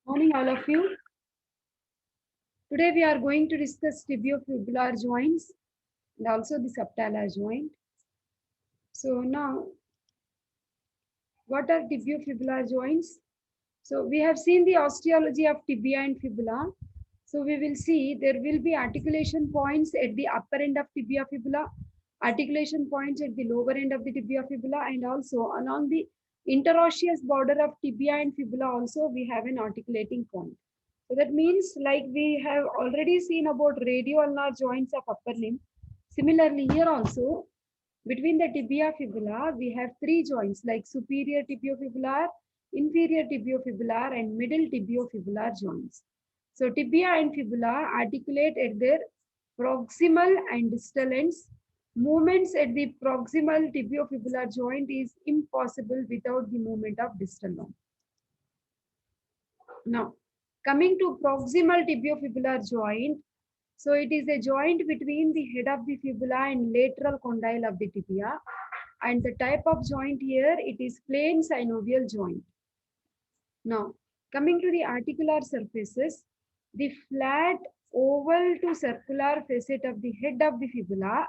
Morning, all of you. Today we are going to discuss tibiofibular joints and also the subtalar joint. So now, what are tibiofibular joints? So we have seen the osteology of tibia and fibula. So we will see there will be articulation points at the upper end of tibia fibula, articulation points at the lower end of the tibia fibula, and also along the interosseous border of tibia and fibula also we have an articulating point. So that means like we have already seen about radioulnar joints of upper limb. Similarly here also between the tibia fibula we have three joints like superior tibiofibular, inferior tibiofibular and middle tibiofibular joints. So tibia and fibula articulate at their proximal and distal ends. Movements at the proximal tibiofibular joint is impossible without the movement of distal one. Now, coming to proximal tibiofibular joint, so it is a joint between the head of the fibula and lateral condyle of the tibia. And the type of joint here, it is plain synovial joint. Now, coming to the articular surfaces, the flat oval to circular facet of the head of the fibula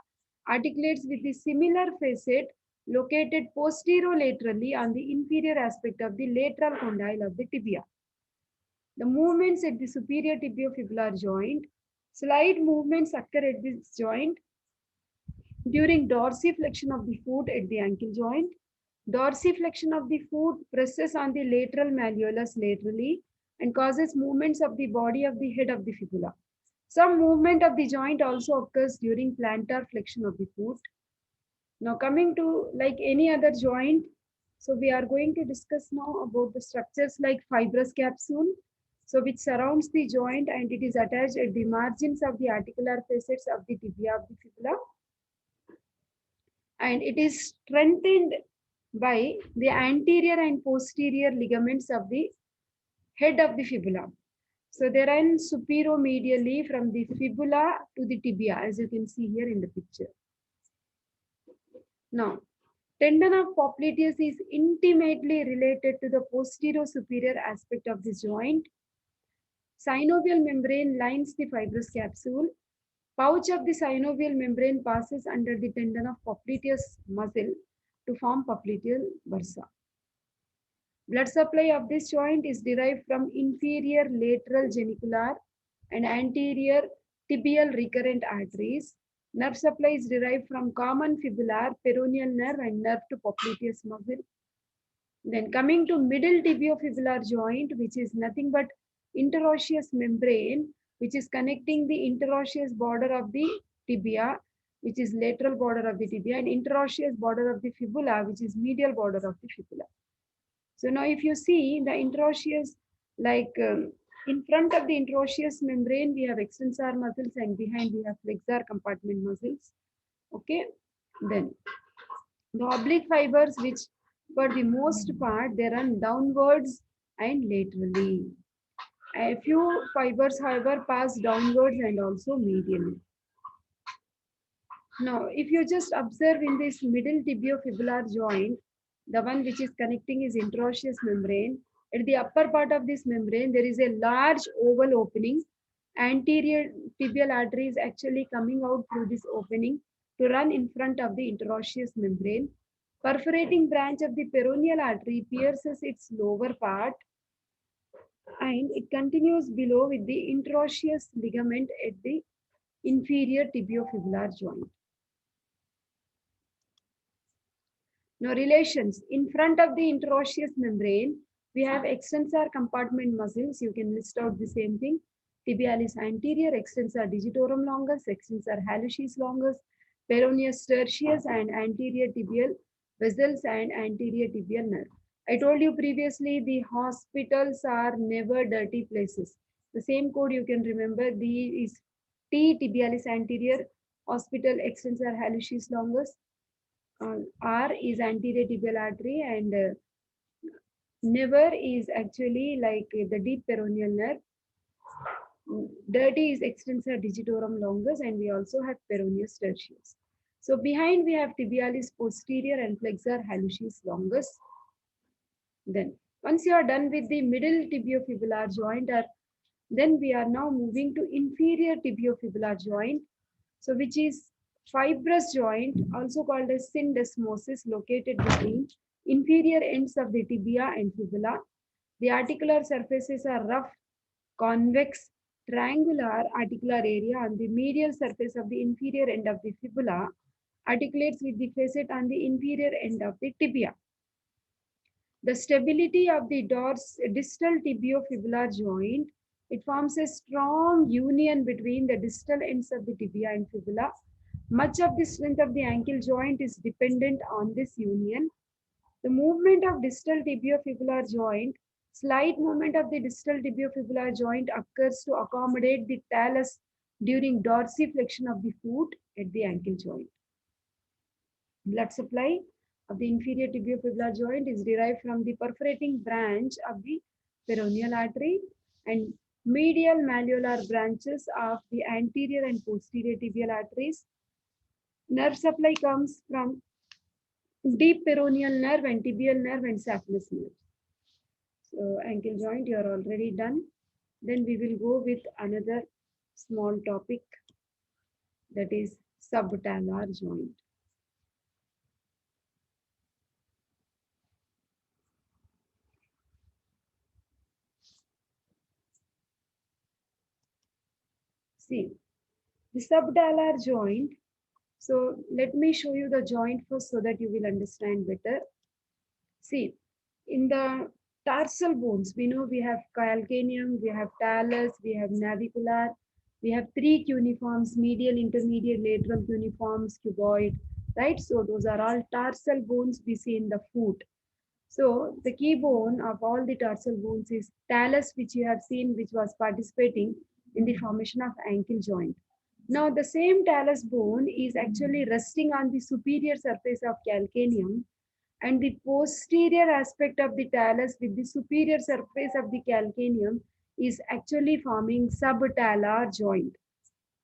articulates with the similar facet located posterolaterally on the inferior aspect of the lateral condyle of the tibia. The movements at the superior tibiofibular joint, slight movements occur at this joint during dorsiflexion of the foot at the ankle joint. Dorsiflexion of the foot presses on the lateral malleolus laterally and causes movements of the body of the head of the fibula. Some movement of the joint also occurs during plantar flexion of the foot. Now coming to like any other joint, so we are going to discuss now about the structures like fibrous capsule, so which surrounds the joint and it is attached at the margins of the articular facets of the tibia of the fibula. And it is strengthened by the anterior and posterior ligaments of the head of the fibula. So they run superomedially from the fibula to the tibia, as you can see here in the picture. Now, tendon of popliteus is intimately related to the posterior superior aspect of the joint. Synovial membrane lines the fibrous capsule. Pouch of the synovial membrane passes under the tendon of popliteus muscle to form popliteal bursa. Blood supply of this joint is derived from inferior lateral genicular and anterior tibial recurrent arteries. Nerve supply is derived from common fibular, peroneal nerve and nerve to popliteus muscle. Then coming to middle tibiofibular joint, which is nothing but interosseous membrane, which is connecting the interosseous border of the tibia, which is lateral border of the tibia, and interosseous border of the fibula, which is medial border of the fibula. So now if you see the interosseous, like in front of the interosseous membrane, we have extensor muscles and behind we have flexor compartment muscles. Okay, then the oblique fibers, which for the most part, they run downwards and laterally. A few fibers, however, pass downwards and also medially. Now, if you just observe in this middle tibiofibular joint, the one which is connecting is interosseous membrane. At the upper part of this membrane, there is a large oval opening. Anterior tibial artery is actually coming out through this opening to run in front of the interosseous membrane. Perforating branch of the peroneal artery pierces its lower part and it continues below with the interosseous ligament at the inferior tibiofibular joint. Now relations, in front of the interosseous membrane, we have extensor compartment muscles. You can list out the same thing. Tibialis anterior, extensor digitorum longus, extensor hallucis longus, peroneus tertius and anterior tibial vessels and anterior tibial nerve. I told you previously the hospitals are never dirty places. The same code you can remember. D is T tibialis anterior, hospital extensor hallucis longus. R is anterior tibial artery and never is actually like the deep peroneal nerve. Dirty is extensor digitorum longus and we also have peroneus tertius. So behind we have tibialis posterior and flexor hallucis longus. Then Once you are done with the middle tibiofibular joint, then we are now moving to inferior tibiofibular joint, so which is fibrous joint, also called as syndesmosis, located between inferior ends of the tibia and fibula. The articular surfaces are rough, convex, triangular articular area on the medial surface of the inferior end of the fibula, articulates with the facet on the inferior end of the tibia. The stability of the distal tibiofibular joint, it forms a strong union between the distal ends of the tibia and fibula. Much of the strength of the ankle joint is dependent on this union. The movement of distal tibiofibular joint, slight movement of the distal tibiofibular joint occurs to accommodate the talus during dorsiflexion of the foot at the ankle joint. Blood supply of the inferior tibiofibular joint is derived from the perforating branch of the peroneal artery and medial malleolar branches of the anterior and posterior tibial arteries. Nerve supply comes from deep peroneal nerve and tibial nerve and saphenous nerve. So ankle joint, you are already done. Then we will go with another small topic, that is subtalar joint. See, the subtalar joint. So let me show you the joint first so that you will understand better. See, in the tarsal bones, we know we have calcaneum, we have talus, we have navicular, we have three cuneiforms, medial, intermediate, lateral cuneiforms, cuboid, right? So those are all tarsal bones we see in the foot. So the key bone of all the tarsal bones is talus, which you have seen, which was participating in the formation of ankle joint. Now the same talus bone is actually resting on the superior surface of calcaneum, and the posterior aspect of the talus with the superior surface of the calcaneum is actually forming subtalar joint.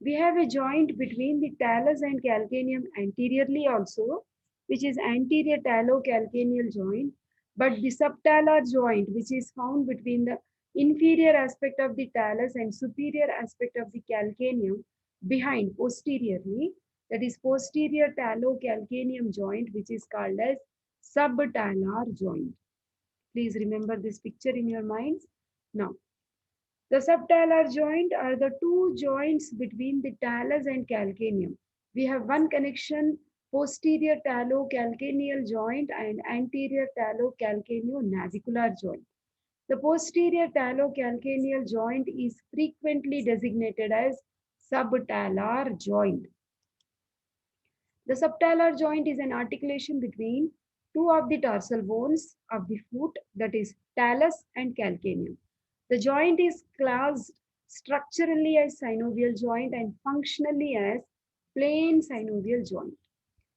We have a joint between the talus and calcaneum anteriorly also, which is anterior talocalcaneal joint, but the subtalar joint, which is found between the inferior aspect of the talus and superior aspect of the calcaneum behind posteriorly, that is posterior talocalcaneum joint, which is called as subtalar joint. Please remember this picture in your minds. Now, the subtalar joint are the two joints between the talus and calcaneum. We have one connection, posterior talocalcaneal joint and anterior talocalcaneo-navicular joint. The posterior talocalcaneal joint is frequently designated as subtalar joint. The subtalar joint is an articulation between two of the tarsal bones of the foot, that is talus and calcaneum. The joint is classed structurally as synovial joint and functionally as plain synovial joint.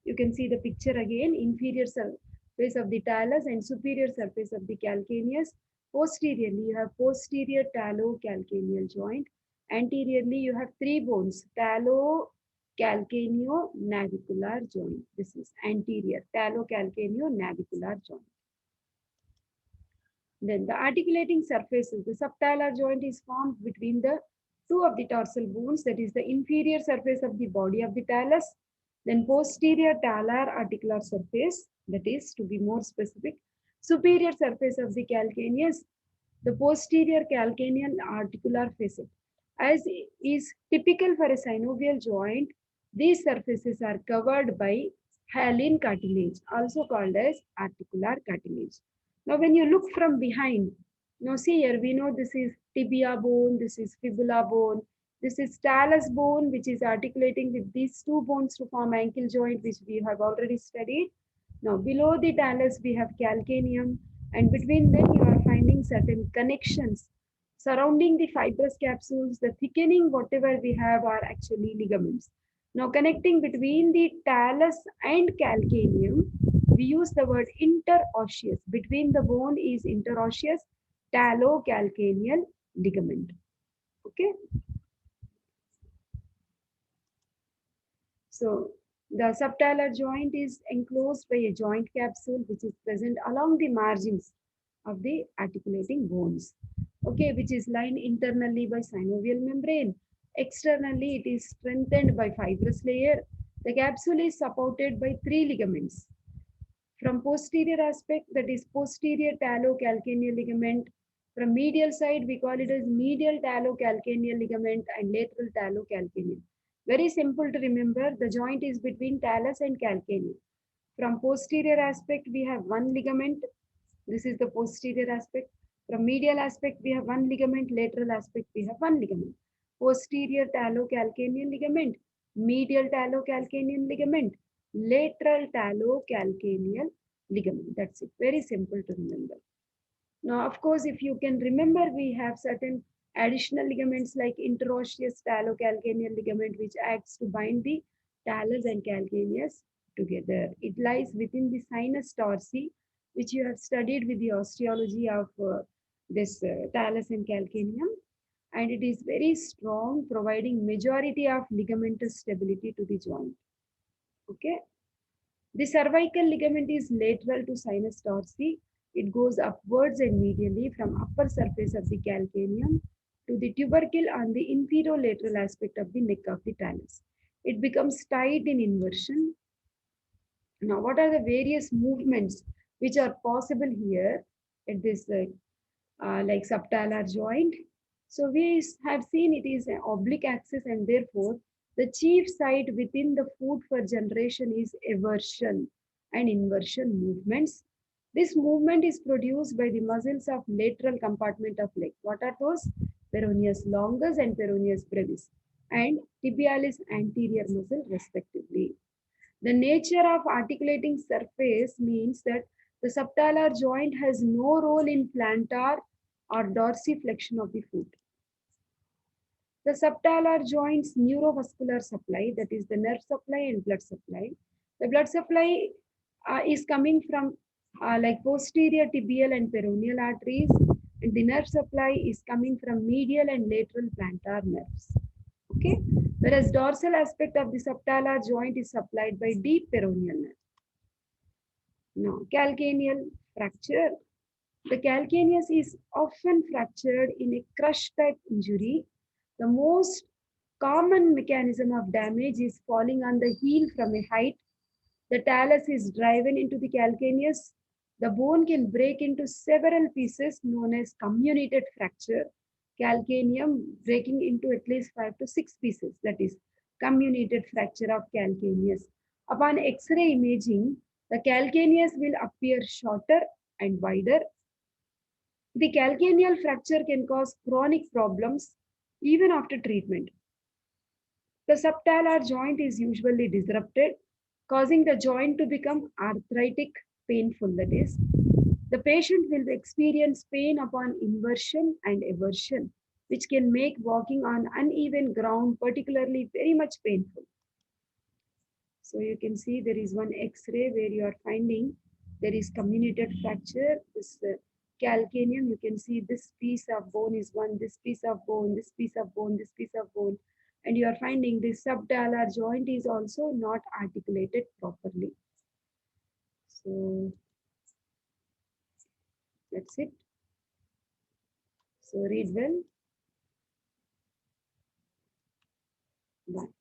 You can see the picture again, inferior surface of the talus and superior surface of the calcaneus. Posteriorly, you have posterior talocalcaneal joint. Anteriorly, you have three bones, talocalcaneo-navicular joint. This is anterior, talocalcaneo-navicular joint. Then the articulating surfaces, the subtalar joint is formed between the two of the tarsal bones, that is the inferior surface of the body of the talus, then posterior talar articular surface, that is, to be more specific, superior surface of the calcaneus, the posterior calcaneal articular facet. As is typical for a synovial joint, these surfaces are covered by hyaline cartilage, also called as articular cartilage. Now, when you look from behind, now see here, we know this is tibia bone, this is fibula bone, this is talus bone, which is articulating with these two bones to form ankle joint, which we have already studied. Now, below the talus, we have calcaneum, and between them, you are finding certain connections surrounding the fibrous capsules. The thickening, whatever we have, are actually ligaments. Now, connecting between the talus and calcaneum, we use the word interosseous. Between the bone is interosseous talocalcaneal ligament. Okay. So the subtalar joint is enclosed by a joint capsule which is present along the margins of the articulating bones. Okay, which is lined internally by synovial membrane. Externally, it is strengthened by fibrous layer. The capsule is supported by 3 ligaments. From posterior aspect, that is posterior talocalcaneal ligament. From medial side, we call it as medial talocalcaneal ligament and lateral talocalcaneal. Very simple to remember, the joint is between talus and calcaneal. From posterior aspect, we have 1 ligament. This is the posterior aspect. From medial aspect, we have 1 ligament. Lateral aspect, we have 1 ligament. Posterior talocalcaneal ligament, medial talocalcaneal ligament, lateral talocalcaneal ligament. That's it. Very simple to remember. Now, of course, if you can remember, we have certain additional ligaments like interosseous talocalcaneal ligament, which acts to bind the talus and calcaneus together. It lies within the sinus torsi, which you have studied with the osteology of this talus and calcaneum. And it is very strong, providing majority of ligamentous stability to the joint. Okay. The cervical ligament is lateral to sinus torsi. It goes upwards and medially from upper surface of the calcaneum to the tubercle on the inferolateral aspect of the neck of the talus. It becomes tight in inversion. Now, what are the various movements which are possible here at this like subtalar joint? So we have seen it is an oblique axis, and therefore the chief site within the foot for generation is eversion and inversion movements. This movement is produced by the muscles of lateral compartment of leg. What are those? Peroneus longus and peroneus brevis, and tibialis anterior muscle respectively. The nature of articulating surface means that the subtalar joint has no role in plantar or dorsiflexion of the foot. The subtalar joint's neurovascular supply, that is the nerve supply and blood supply. The blood supply is coming from like posterior tibial and peroneal arteries, and the nerve supply is coming from medial and lateral plantar nerves. Okay, whereas dorsal aspect of the subtalar joint is supplied by deep peroneal nerve. Now, calcaneal fracture. The calcaneus is often fractured in a crush type injury. The most common mechanism of damage is falling on the heel from a height. The talus is driven into the calcaneus. The bone can break into several pieces known as comminuted fracture. Calcaneum breaking into at least 5 to 6 pieces, that is comminuted fracture of calcaneus. Upon X-ray imaging, the calcaneus will appear shorter and wider. The calcaneal fracture can cause chronic problems even after treatment. The subtalar joint is usually disrupted, causing the joint to become arthritic, painful. That is, the patient will experience pain upon inversion and eversion, which can make walking on uneven ground particularly very much painful. So you can see there is one X-ray where you are finding there is comminuted fracture. This calcaneum, you can see this piece of bone is one, this piece of bone, this piece of bone, this piece of bone. And you are finding this subtalar joint is also not articulated properly. So that's it. So read well. Bye.